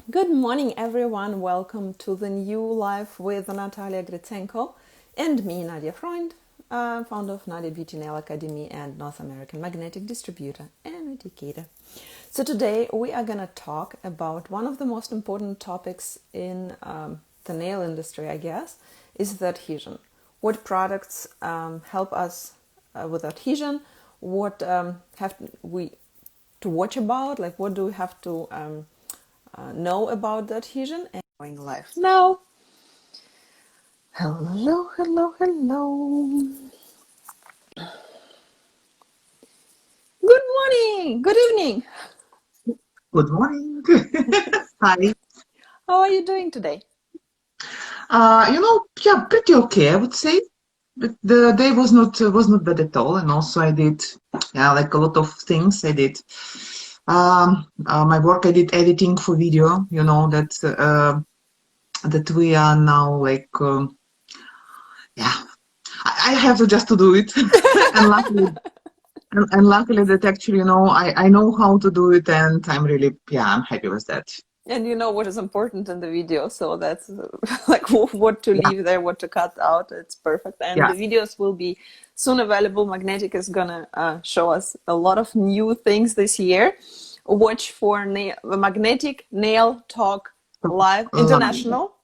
Good morning, everyone. Welcome to the new live with Natalia Gritsenko and me, Nadia Freund, founder of Nadia Beauty Nail Academy and North American Magnetic Distributor and Educator. So today we are going to talk about one of the most important topics in the nail industry, I guess, is the adhesion. What products help us with adhesion? What have we to watch about? Like, what do we have to know about the adhesion? And going live now. Hello, hello, hello. Good morning. Good evening. Good morning. Hi. How are you doing today? Yeah, pretty okay, I would say. But the day was not bad at all, and also I did, yeah, like a lot of things. I did my work. I did editing for video. You know that we are now like, yeah. I have to just to do it, and luckily that actually, I know how to do it, and I'm happy with that. And you know what is important in the video, so that's like what to Yeah, leave there, what to cut out. It's perfect. And yeah. the videos will be soon available. Magnetic is gonna show us a lot of new things this year. Watch for Magnetic Nail Talk Live Live. International.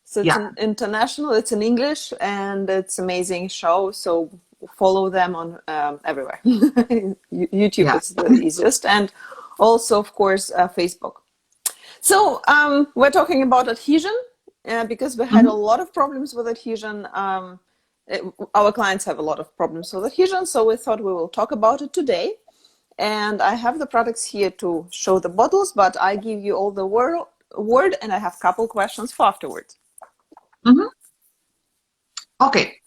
So it's Yeah, an international, it's in English, and it's amazing show. So follow them on everywhere. YouTube yeah. is the easiest, and also, of course, Facebook. So we're talking about adhesion because we had a Mhm. lot of problems with adhesion. Our clients have a lot of problems with adhesion, so we thought we will talk about it today. And I have the products here to show the bottles, but I give you all the word and I have a couple questions for afterwards. Mhm. Okay,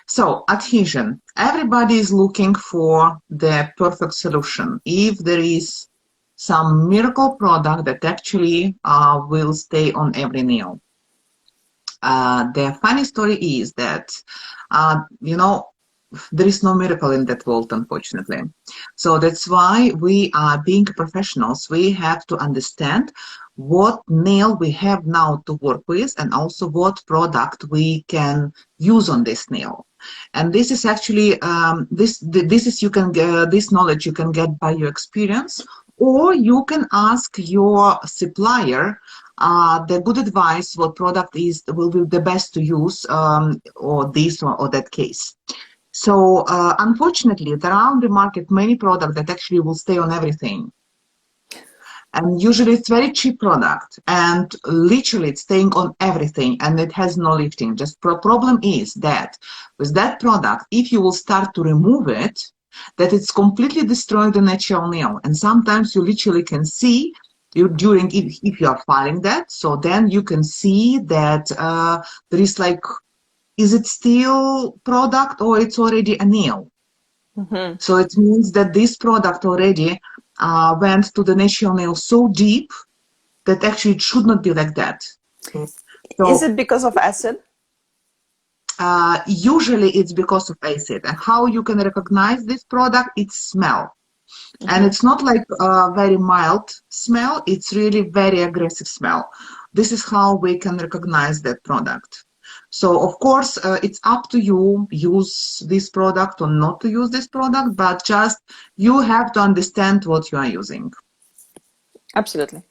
so adhesion. Everybody is looking for the perfect solution. If there is some miracle product that actually will stay on every nail. The funny story is that, uh, you know, there is no miracle in that world, unfortunately. So that's why we are being professionals. We have to understand what nail we have now to work with and also what product we can use on this nail. And this is actually this is you can get this knowledge you can get by your experience, or you can ask your supplier the good advice what product is will be the best to use, or this or that case. So unfortunately, there are on the market many products that actually will stay on everything. And usually it's very cheap product and literally it's staying on everything and it has no lifting. Just problem is that with that product, if you will start to remove it, that it's completely destroying the natural nail. And sometimes you literally can see you during if you are filing that, so then you can see that there is like, is it still product or it's already a nail? Mm-hmm. So it means that this product already went to the natural nail so deep that actually it should not be like that. Is So it because of acid? usually it's because of acid. And how you can recognize this product? It's smell. And Mm-hmm. it's not like a very mild smell, it's really very aggressive smell. This is how we can recognize that product. So of course, it's up to you use this product or not to use this product, but just you have to understand what you are using. Absolutely.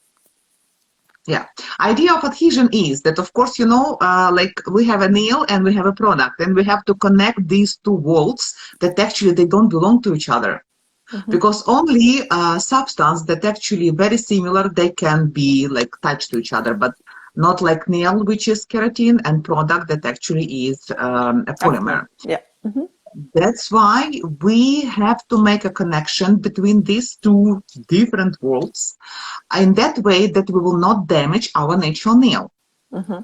Yeah. Idea of adhesion is that, of course, like we have a nail and we have a product, and we have to connect these two worlds that actually they don't belong to each other. Mm-hmm. Because only substance that actually very similar, they can be like touched to each other, but not like nail, which is keratin, and product that actually is a polymer. Yeah. Mm-hmm. That's why we have to make a connection between these two different worlds in that way that we will not damage our natural nail. Mm-hmm.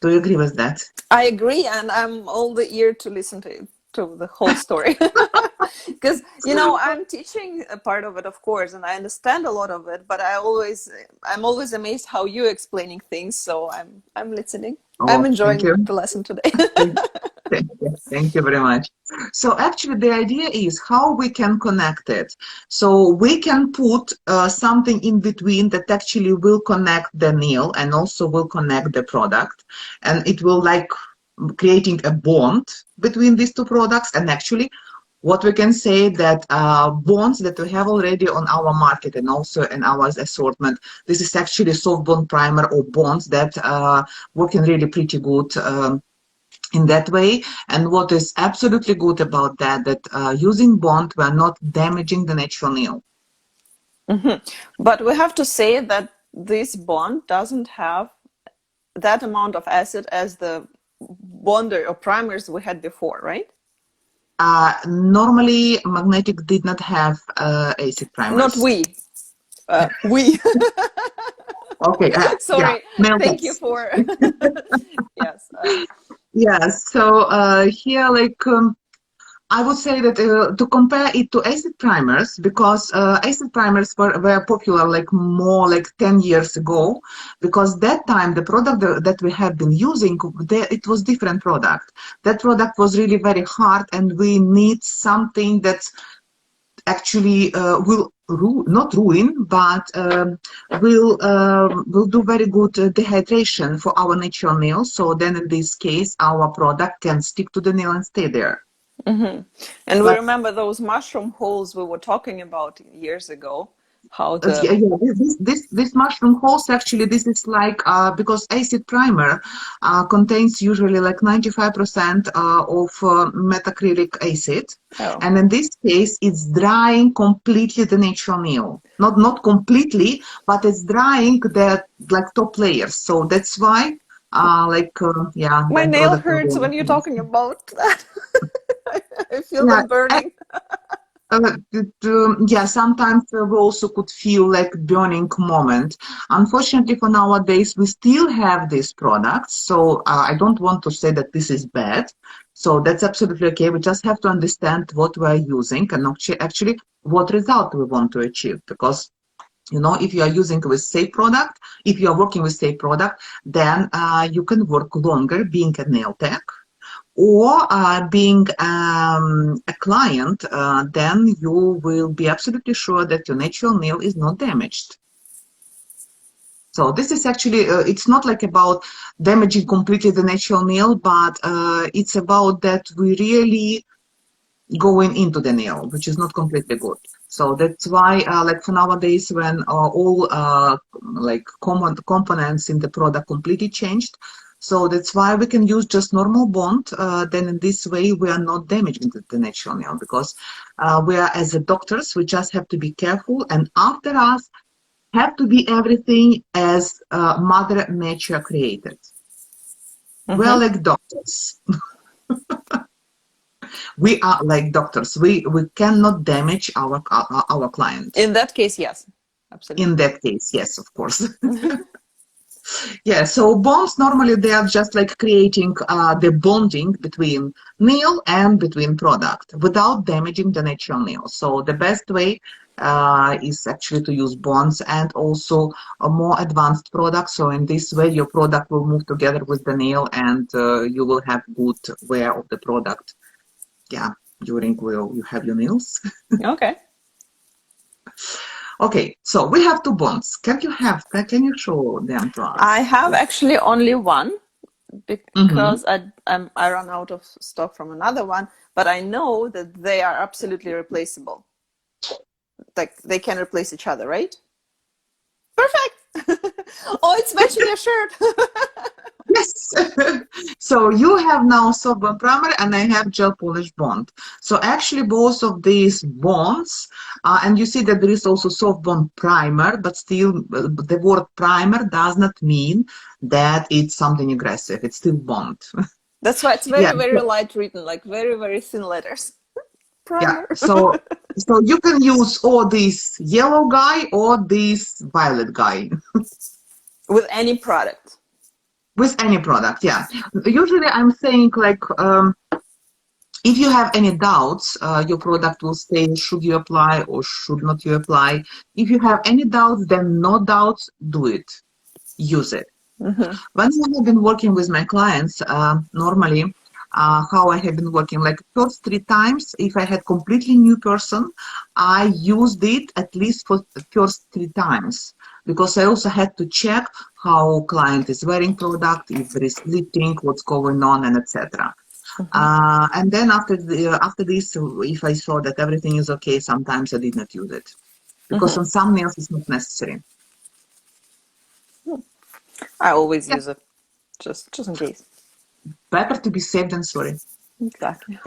Do you agree with that? I agree, and I'm all the ear to listen to the whole story. Because I'm teaching a part of it, of course, and I understand a lot of it, but I'm always amazed how you're explaining things, so I'm listening. I'm Oh, thank enjoying you. the lesson today. Thank you very much. So actually the idea is how we can connect it. So we can put something in between that actually will connect the nail and also will connect the product. And it will like creating a bond between these two products. And actually what we can say that bonds that we have already on our market and also in our assortment, this is actually soft bond primer or bonds that working really pretty good in that way. And what is absolutely good about that, using bond, we're not damaging the natural nail. But we have to say that this bond doesn't have that amount of acid as the bonder or primers we had before, right? Normally, magnetic did not have acid primers. Not we. We. Okay. Sorry. Yeah, Thank you for. Yes. Yes. So here, like. I would say that to compare it to acid primers, because acid primers were popular like more like 10 years ago, because that time the product that we have been using, it was different product. That product was really very hard, and we need something that actually will not ruin, but will do very good dehydration for our natural nails. So then in this case, our product can stick to the nail and stay there. And we remember those mushroom holes we were talking about years ago. How this mushroom holes, actually, this is like because acid primer contains usually like 95% of metacrylic acid, and in this case it's drying completely the natural nail. Not completely, but it's drying the like top layers. So that's why my nail hurts when you're talking about that. I feel them burning. Sometimes we also could feel like burning moment. Unfortunately, for nowadays, we still have these products. So I don't want to say that this is bad. So that's absolutely okay. We just have to understand what we're using and actually what result we want to achieve. Because if you are using with safe product, if you are working with safe product, then you can work longer being a nail tech. Or being a client, then you will be absolutely sure that your natural nail is not damaged. So this is actually, it's not like about damaging completely the natural nail, but it's about that we really going into the nail, which is not completely good. So that's why, like for nowadays, when all like common components in the product completely changed, so that's why we can use just normal bond. Then in this way, we are not damaging the natural nail, because we are, as a doctors, we just have to be careful. And after us, have to be everything as Mother Nature created. We are like doctors. We are like doctors. We cannot damage our client. In that case, yes, absolutely. In that case, yes, of course. Yeah, so bonds normally they are just like creating the bonding between nail and between product without damaging the natural nail. So the best way is actually to use bonds and also a more advanced product. So in this way, your product will move together with the nail, and you will have good wear of the product. Yeah, during you have your nails. Okay. Okay, so we have two bonds. Can you show them to us? I have actually only one, because I run out of stock from another one, but I know that they are absolutely replaceable. Like they can replace each other, right? Perfect. Oh, it's matching your shirt. Yes. So you have now soft bond primer and I have gel polish bond. So actually both of these bonds, and you see that there is also soft bond primer, but still the word primer does not mean that it's something aggressive. It's still bond. That's why it's very, very light written, like very, very thin letters. Primer. Yeah, so you can use or this yellow guy or this violet guy. With any product. With any product, yeah. Usually I'm saying like, if you have any doubts, your product will say, should you apply or should not you apply? If you have any doubts, then no doubts, do it. Use it. When I have been working with my clients, normally how I have been working. Like first 3 times, if I had completely new person, I used it at least for the first 3 times because I also had to check how client is wearing product, if there is lifting, what's going on, and etc. And then after this, if I saw that everything is okay, sometimes I did not use it because on some nails it's not necessary. I always Yeah, use it, just in case. better to be safe than sorry. Exactly.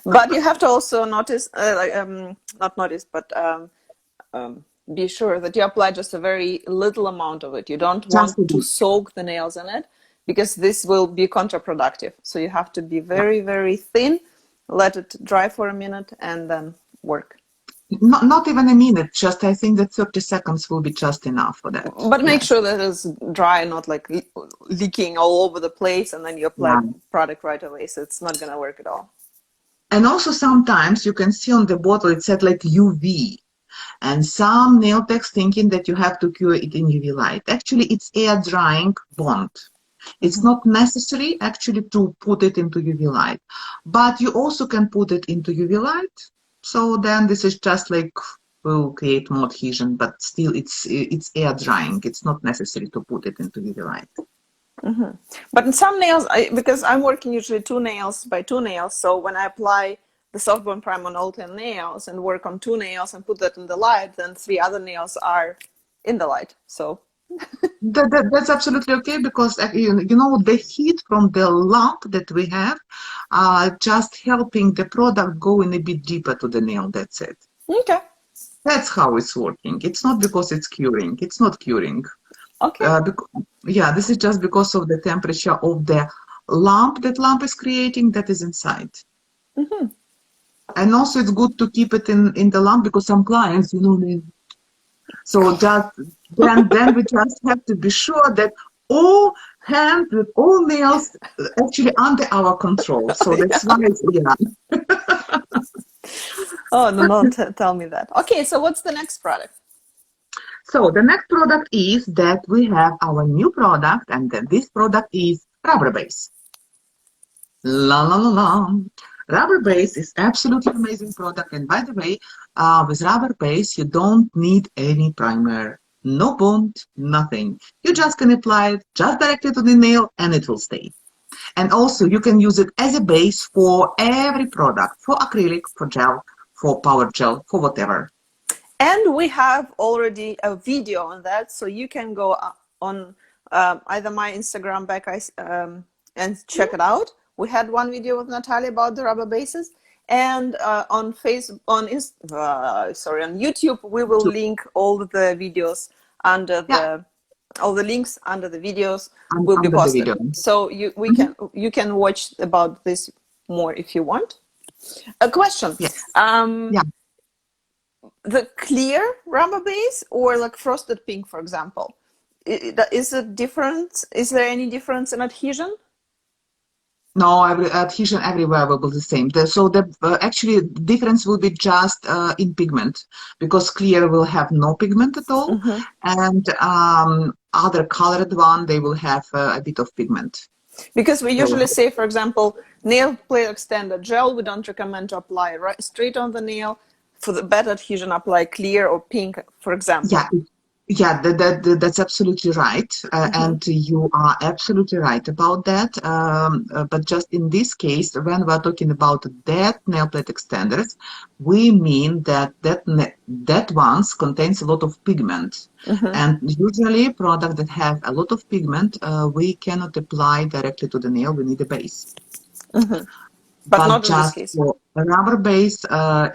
But you have to also notice, not notice, but be sure that you apply just a very little amount of it. You don't Just want a to bit. soak the nails in it because this will be counterproductive. So you have to be Yeah. very, very thin, let it dry for a minute, and then work. Not even a minute, just I think that 30 seconds will be just enough for that. But make Yes. sure that it's dry, not like leaking all over the place, and then you apply Yeah. product right away. So it's not going to work at all. And also sometimes you can see on the bottle it said like UV. And some nail techs thinking that you have to cure it in UV light. Actually, it's air drying bond. It's not necessary actually to put it into UV light, but you also can put it into UV light. So then this is just like will create more adhesion, but still it's air drying. It's not necessary to put it into UV light. But in some nails, because I'm working usually 2 nails by 2 nails, so when I apply the soft bond prime on all 10 nails and work on 2 nails and put that in the light, then 3 other nails are in the light. So, That's absolutely okay because you know the heat from the lamp that we have just helping the product go in a bit deeper to the nail. That's it. okay. That's how it's working. It's not because it's curing. It's not curing. Okay. Yeah, this is just because of the temperature of the lamp that lamp is creating that is inside. And also it's good to keep it in the lamp because some clients, you know, so just then we just have to be sure that all hands with all nails actually under our control. So Yeah. that's why it's, yeah. Oh, no, no, tell me that. Okay, so what's the next product? So the next product is that we have our new product, and then this product is rubber base. La la la la. Rubber base is absolutely amazing product, and by the way, with rubber base you don't need any primer, no bond, nothing. You just can apply it just directly to the nail, and it will stay. And also you can use it as a base for every product, for acrylic, for gel, for power gel, for whatever. And we have already a video on that, so you can go on either my Instagram back and check it out. We had one video with Natalia about the rubber bases, and on on YouTube, we will link all the videos under Yeah, all the links under the videos will be under the posted. video. So Mhm. you can watch about this more if you want. A question. Yes. Um, Yeah. the clear rubber base or like frosted pink, for example, is it different? Is there any difference in adhesion? No, adhesion everywhere will be the same. So the actually difference will be just in pigment because clear will have no pigment at all, and other colored one they will have a bit of pigment. Because we So usually say, for example, nail plate extender gel, we don't recommend to apply right straight on the nail. For the better adhesion, apply clear or pink, for example. yeah, yeah, that's absolutely right, and you are absolutely right about that. But just in this case, when we're talking about that nail plate extenders, we mean that ones contains a lot of pigment, and usually product that have a lot of pigment, we cannot apply directly to the nail. We need a base. But But not in this just case. for a rubber base,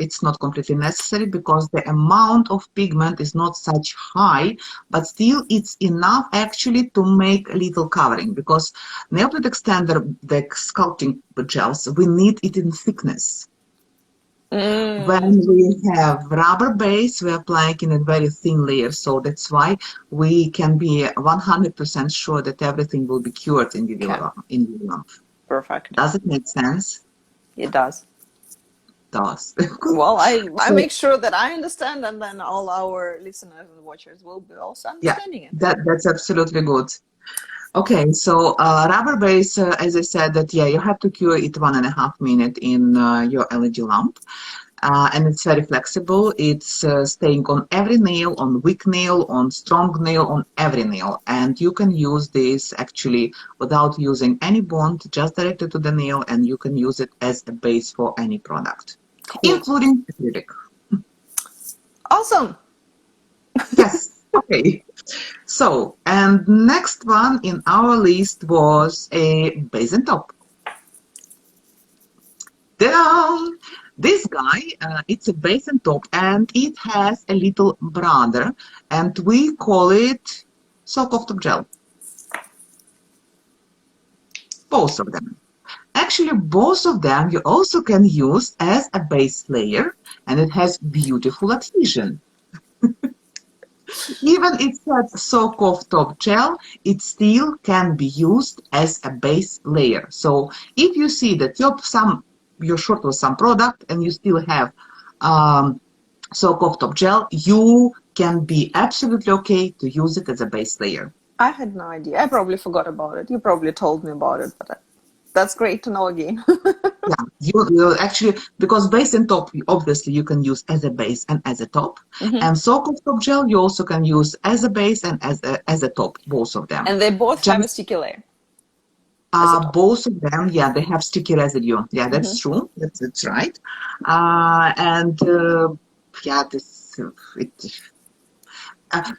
it's not completely necessary because the amount of pigment is not such high, but still it's enough actually to make a little covering because nail plate extender, the sculpting gels, we need it in thickness. When we have rubber base, we apply it in a very thin layer, so that's why we can be 100% sure that everything will be cured in UV Okay, lamp. perfect. Does it make sense? It does. Does. Well, I So make sure that I understand, and then all our listeners and watchers will be also yeah, understanding it. that's absolutely good. Okay, so rubber base, as I said, that yeah, you have to cure it 1.5 minutes in your LED lamp. And it's very flexible. It's staying on every nail, on weak nail, on strong nail, on every nail. And you can use this actually without using any bond, just directly to the nail, and you can use it as a base for any product, Cool. including acrylic. Awesome. Yes, okay. So, and next one in our list was a base and top. Ta-da! This guy, it's a base and top, and it has a little brother, and we call it soak off top gel. Both of them. Actually, both of them you also can use as a base layer, and it has beautiful adhesion. Even it says soak off top gel, it still can be used as a base layer. So if you see that you're short with some product and you still have soak off top gel, you can be absolutely okay to use it as a base layer. I had no idea. I probably forgot about it. You probably told me about it, but that's great to know again. Yeah, you actually, because base and top, obviously you can use as a base and as a top. And soak off top gel, you also can use as a base and as a top, both of them. And they both have a Just sticky layer as a top. both of them, yeah, they have sticky residue. Yeah, that's true. That's right. Yeah,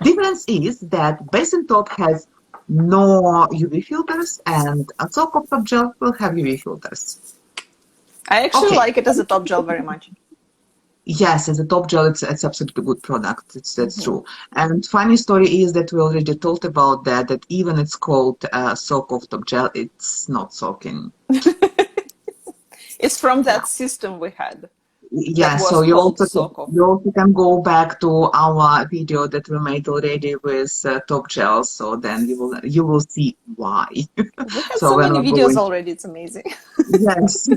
difference is that base and top has no UV filters, and a soak off top gel will have UV filters. I actually Okay. like it as a top gel very much. Yes, as a top gel, it's absolutely good product. That's true. And funny story is that we already talked about that even it's called soak off top gel, it's not soaking. It's from Yeah. that system we had Yeah, that was so you called also soak off. can go back to our video that we made already with top gel, so then you will see why. We had So so we're many not videos going. already, it's amazing. Yes.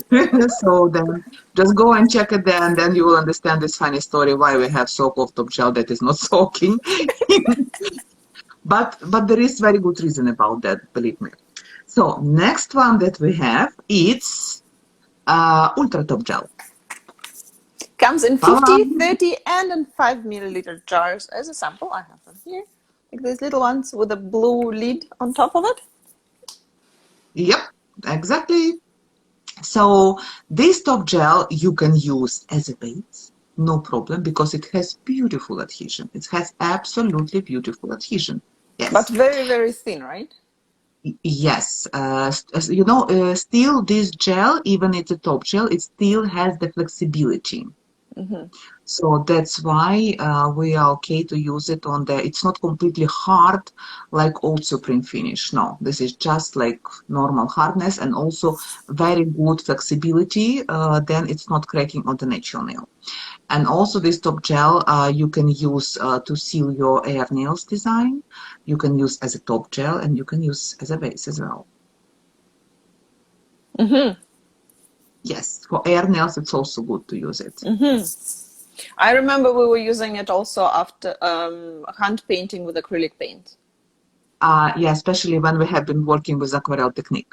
So then just go and check it there, and then you will understand this funny story why we have soak off top gel that is not soaking. But there is very good reason about that, believe me. So next one that we have it's ultra top gel. Comes in Ta-da! 50, 30, and in 5 milliliter jars as a sample. I have them here. Like these little ones with a blue lid on top of it. Yep, exactly. So this top gel you can use as a base, no problem, because it has beautiful adhesion. It has absolutely beautiful adhesion. But Yes. very, very thin, right? Yes, still this gel, even it's a top gel, it still has the flexibility. So that's why we are okay to use it on the, it's not completely hard like old Supreme finish. No, this is just like normal hardness and also very good flexibility. Then it's not cracking on the natural nail. And also this top gel you can use to seal your air nails design. You can use as a top gel and you can use as a base as well. Yes, for air nails it's also good to use it. I remember we were using it also after hand painting with acrylic paint. Yeah, especially when we have been working with aquarelle technique.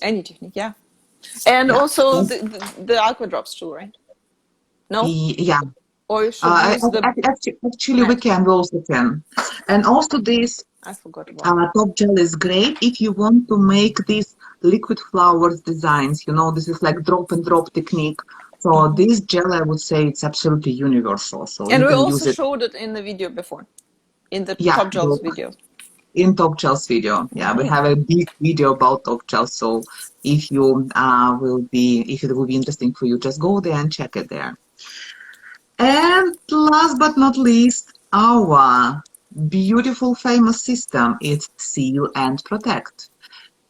Any technique, yeah. And Yeah. also the aqua drops too, right? No? Yeah. Or you should use the Actually, matte. we also can. And also this I forgot about it. top gel is great if you want to make these liquid flowers designs. This is like drop and drop technique. So this gel, I would say it's absolutely universal. So And you we can also use it. showed it in the video before, in the Yeah, Top Gels video. in top gels video. Yeah, we have a big video about top gels. So if it will be interesting for you, just go there and check it there. And last but not least, our beautiful famous system is seal and protect.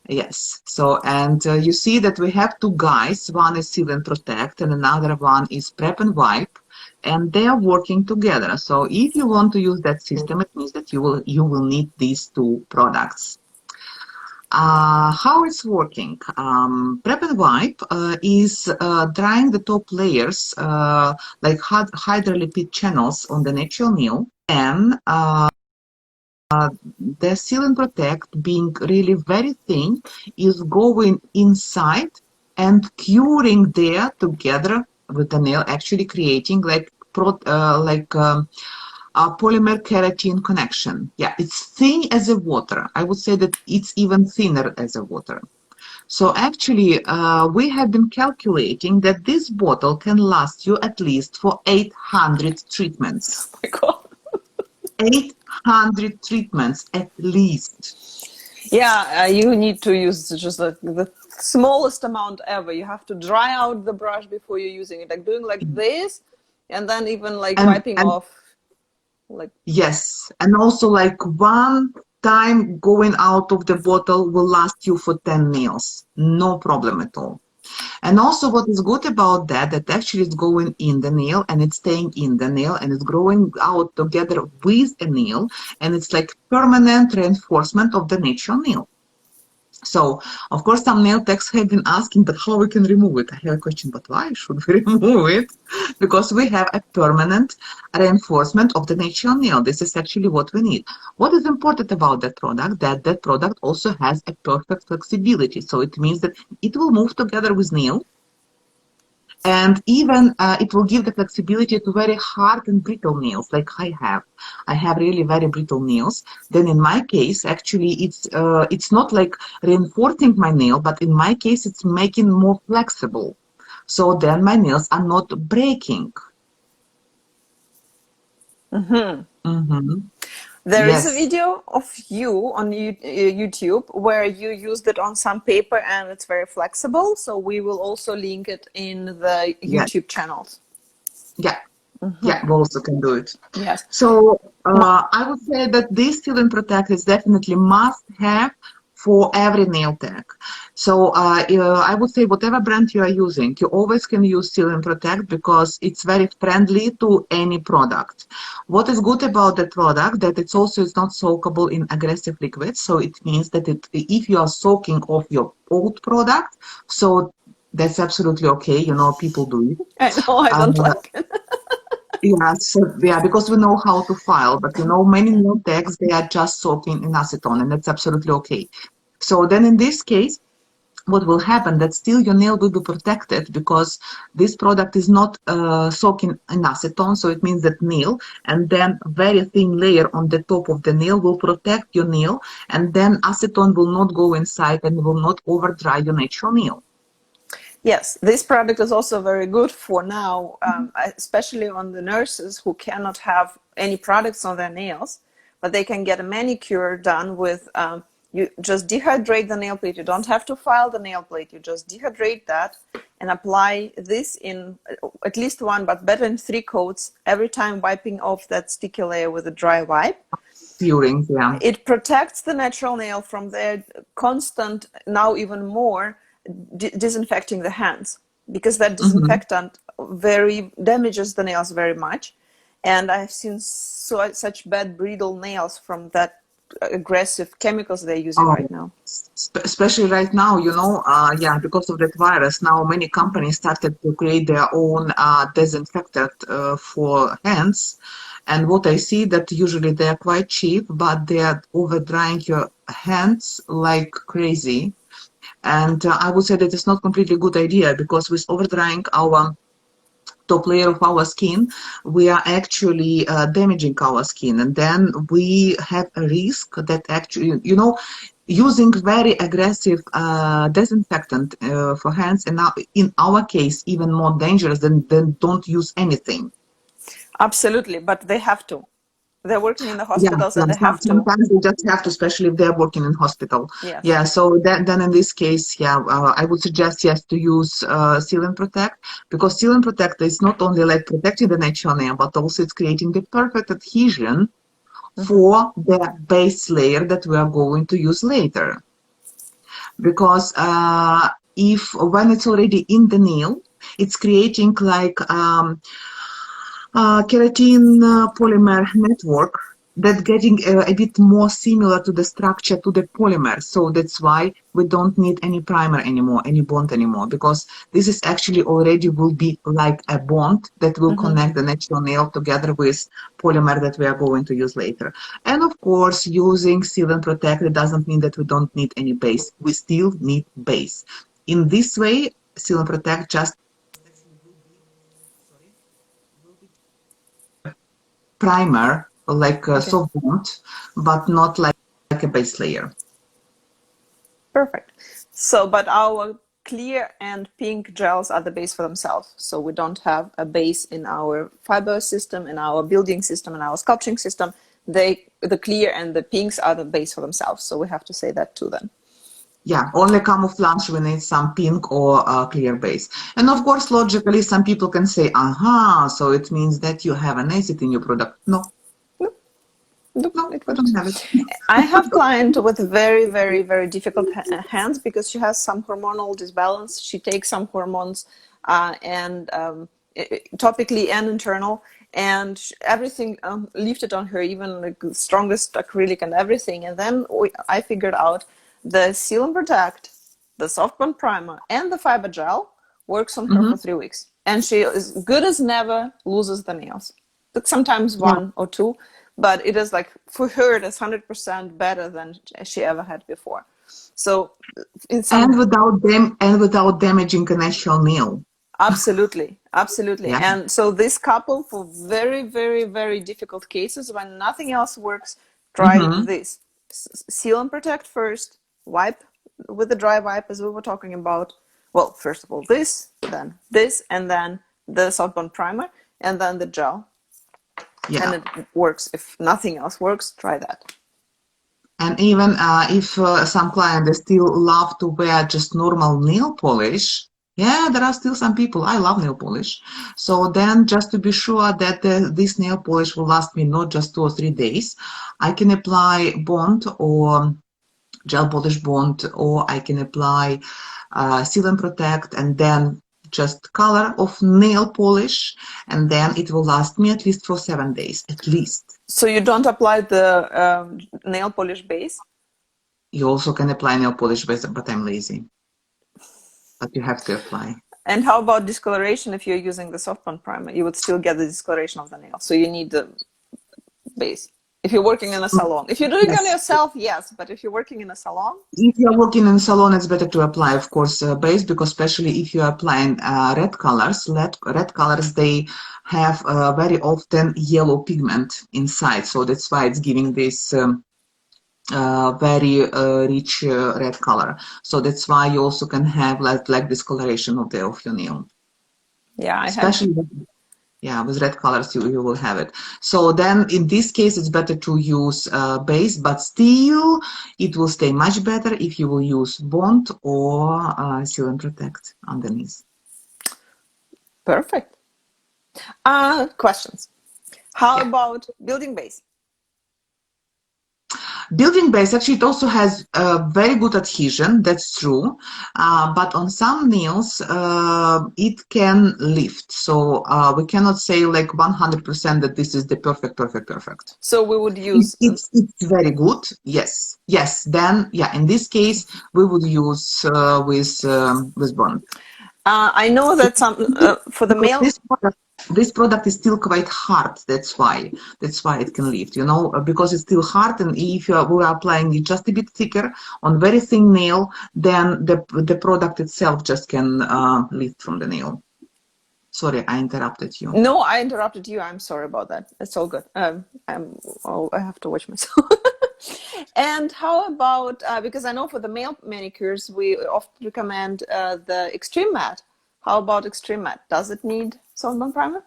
Yes. So, and you see that we have two guys. One is seal and protect, and another one is prep and wipe, and they are working together. So, if you want to use that system, it means that you will need these two products. How it's working? Prep and wipe is drying the top layers like hydrolipid channels on the natural nail, and the seal and protect, being really very thin, is going inside and curing there together with the nail, actually creating like a polymer keratin connection. Yeah, it's thin as a water. I would say that it's even thinner as a water. So actually, we have been calculating that this bottle can last you at least for 800 treatments. Oh my God. 800 treatments at least. Yeah, you need to use just the smallest amount ever. You have to dry out the brush before you're using it, like doing like this, and then even like wiping And off, like yes, and also like one time going out of the bottle will last you for 10 nails. No problem at all. And also what is good about that, that actually it's going in the nail and it's staying in the nail and it's growing out together with a nail, and it's like permanent reinforcement of the natural nail. So, of course, some nail techs have been asking, but how we can remove it? I have a question, but why should we remove it? Because we have a permanent reinforcement of the natural nail. This is actually what we need. What is important about that product? That product also has a perfect flexibility. So it means that it will move together with nail, and even it will give the flexibility to very hard and brittle nails like I have. I have really very brittle nails. Then in my case, actually, it's not like reinforcing my nail, but in my case, it's making more flexible. So then my nails are not breaking. there is a Yes, video of you on YouTube where you used it on some paper and it's very flexible. So we will also link it in the yes, YouTube channels. yeah. Yeah, we also can do it. Yes. So I would say that this seal and protect is definitely must have for every nail tech. So I would say whatever brand you are using, you always can use seal and protect because it's very friendly to any product. What is good about the product that it's also is not soakable in aggressive liquids. So it means that if you are soaking off your old product, so that's absolutely okay. You know, people do it. I know I don't Uh, like it. yeah, so yeah, because we know how to file, but you know, many nail techs, they are just soaking in acetone, and that's absolutely okay. So then in this case, what will happen that still your nail will be protected because this product is not soaking in acetone, so it means that nail, and then very thin layer on the top of the nail will protect your nail, and then acetone will not go inside and will not over dry your natural nail. Yes, this product is also very good for now, especially on the nurses who cannot have any products on their nails, but they can get a manicure done with, you just dehydrate the nail plate. You don't have to file the nail plate. You just dehydrate that and apply this in at least one, but better in 3 coats every time, wiping off that sticky layer with a dry wipe. Curing, yeah. It protects the natural nail from their constant, now even more, disinfecting the hands, because that disinfectant very damages the nails very much. And I've seen such bad brittle nails from that aggressive chemicals they're using Oh, right now. especially right now, you know, yeah, because of that virus, now many companies started to create their own disinfectant for hands. And what I see that usually they are quite cheap, but they are over drying your hands like crazy. And I would say that it's not completely good idea because with over drying our top layer of our skin, we are actually damaging our skin, and then we have a risk that actually, you know, using very aggressive disinfectant for hands, and now in our case even more dangerous than don't use anything. Absolutely, but they have to. They're working in the Yeah, hospitals yeah. and they have to. Sometimes they just have to, especially if they're working in hospital. Yes. Yeah, so then in this case, yeah, I would suggest yes to use Seal and Protect, because Seal and Protect is not only like protecting the natural nail, but also it's creating the perfect adhesion for the base layer that we are going to use later. Because if when it's already in the nail, it's creating like keratin polymer network, that getting a bit more similar to the structure to the polymer. So that's why we don't need any primer anymore, any bond anymore, because this is actually already will be like a bond that will connect the natural nail together with polymer that we are going to use later. And of course, using Seal and Protect, it doesn't mean that we don't need any base. We still need base. In this way, Seal and Protect just primer, like a soft bond, but not like a base layer. Perfect. So, but our clear and pink gels are the base for themselves. So we don't have a base in our fiber system, in our building system, in our sculpting system. The clear and the pinks are the base for themselves. So we have to say that too then. Yeah, only camouflage we need some pink or clear base. And of course, logically, some people can say, aha, so it means that you have an acid in your product. No. Nope, No, it I don't works. have it. I have client with very, very, very difficult hands because she has some hormonal disbalance. She takes some hormones and topically and internal, and everything lifted on her, even the strongest acrylic and everything. And then I figured out the Seal and Protect, the soft bond primer, and the fiber gel works on her for 3 weeks, and she is good as never loses the nails. But sometimes one or two. But it is like, for her, it is 100% better than she ever had before. So, And without damaging a natural nail. absolutely, absolutely. Yeah. And so this couple, for very, very, very difficult cases when nothing else works, try this. Seal and Protect first, wipe with the dry wipe as we were talking about. Well, first of all, this, and then the soft bond primer, and then the gel. Yeah. And it works. If nothing else works, try that. And even if some clients still love to wear just normal nail polish, yeah, there are still some people. I love nail polish. So then just to be sure that this nail polish will last me not just 2 or 3 days, I can apply bond or gel polish bond, or I can apply Seal and Protect, and then just color of nail polish, and then it will last me at least for 7 days, at least. So you don't apply the nail polish base? You also can apply nail polish base, but I'm lazy. But you have to apply. And how about discoloration? If you're using the soft bond primer, you would still get the discoloration of the nail. So you need the base. If you're working in a salon. If you're doing it on yourself, yes. But if you're working in a salon? If you're working in a salon, it's better to apply, of course, base, because especially if you're applying red colors, they have very often yellow pigment inside. So that's why it's giving this very rich red color. So that's why you also can have like discoloration of your nail. Yeah, especially with red colors you will have it. So then in this case it's better to use base, but still it will stay much better if you will use bond or Seal and Protect underneath. Perfect. Questions. How about building base? Building base, actually, it also has very good adhesion, that's true. But on some nails, it can lift. So we cannot say like 100% that this is the perfect. So we would use... It's very good, yes. Then, in this case, we would use with bond. I know that some for the male... This product is still quite hard. That's why it can lift, because it's still hard. And if we are applying it just a bit thicker on very thin nail, then the product itself just can lift from the nail. Sorry, I interrupted you. No, I interrupted you. I'm sorry about that. It's all good. I have to watch myself. And how about, because I know for the male manicures, we often recommend the Extreme Matte. How about Extreme Matte? Does it need soft bond primer?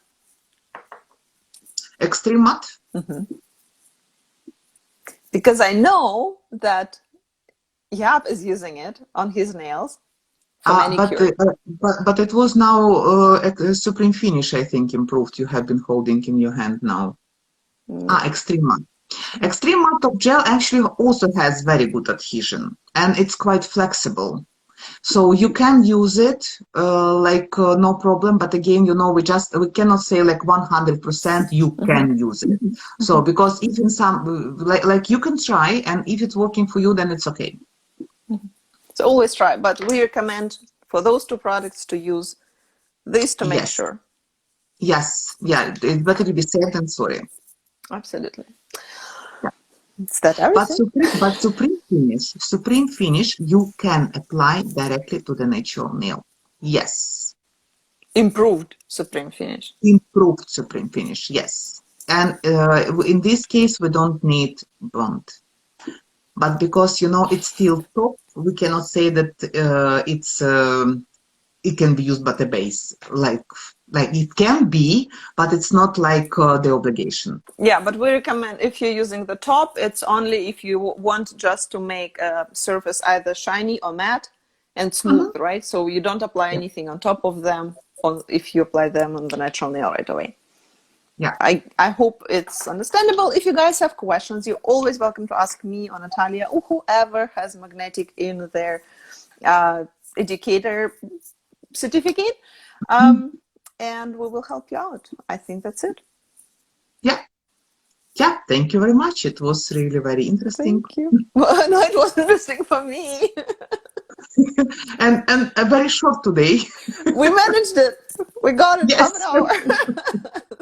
Extreme Matte? Because I know that Jaap is using it on his nails for manicure. But it was now at Supreme Finish, I think, improved. You have been holding in your hand now. Extreme Matte. Extreme Matte Top Gel actually also has very good adhesion, and it's quite flexible. So you can use it no problem. But again, we cannot say like 100% you can use it. So because even some like you can try, and if it's working for you, then it's okay. So always try, but we recommend for those two products to use this to make Yes. sure. Yes. Yeah. It's better to be safe than sorry. Absolutely. Yeah. Is that everything? But supreme finish, you can apply directly to the natural nail. Yes. Improved Supreme Finish. Improved supreme finish. Yes. And in this case, we don't need bond. But because it's still top, we cannot say that it can be used but a base. Like it can be, but it's not like the obligation. Yeah, but we recommend if you're using the top, it's only if you want just to make a surface either shiny or matte and smooth, right? So you don't apply Yeah. anything on top of them, or if you apply them on the natural nail right away. Yeah. I hope it's understandable. If you guys have questions, you're always welcome to ask me or Natalia or whoever has magnetic in their educator certificate, and we will help you out. I think that's it. Yeah. Yeah. Thank you very much. It was really very interesting. Thank you. Well, no, it was interesting for me. and very short today. We managed it. We got it. Half an Yes. hour.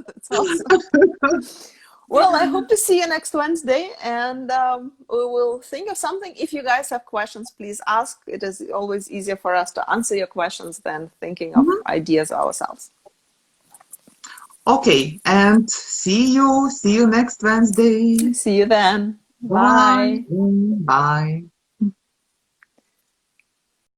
That's awesome. Well, I hope to see you next Wednesday, and we will think of something. If you guys have questions, please ask. It is always easier for us to answer your questions than thinking of ideas ourselves. Okay, and see you next Wednesday. See you then. Bye. Bye. Bye.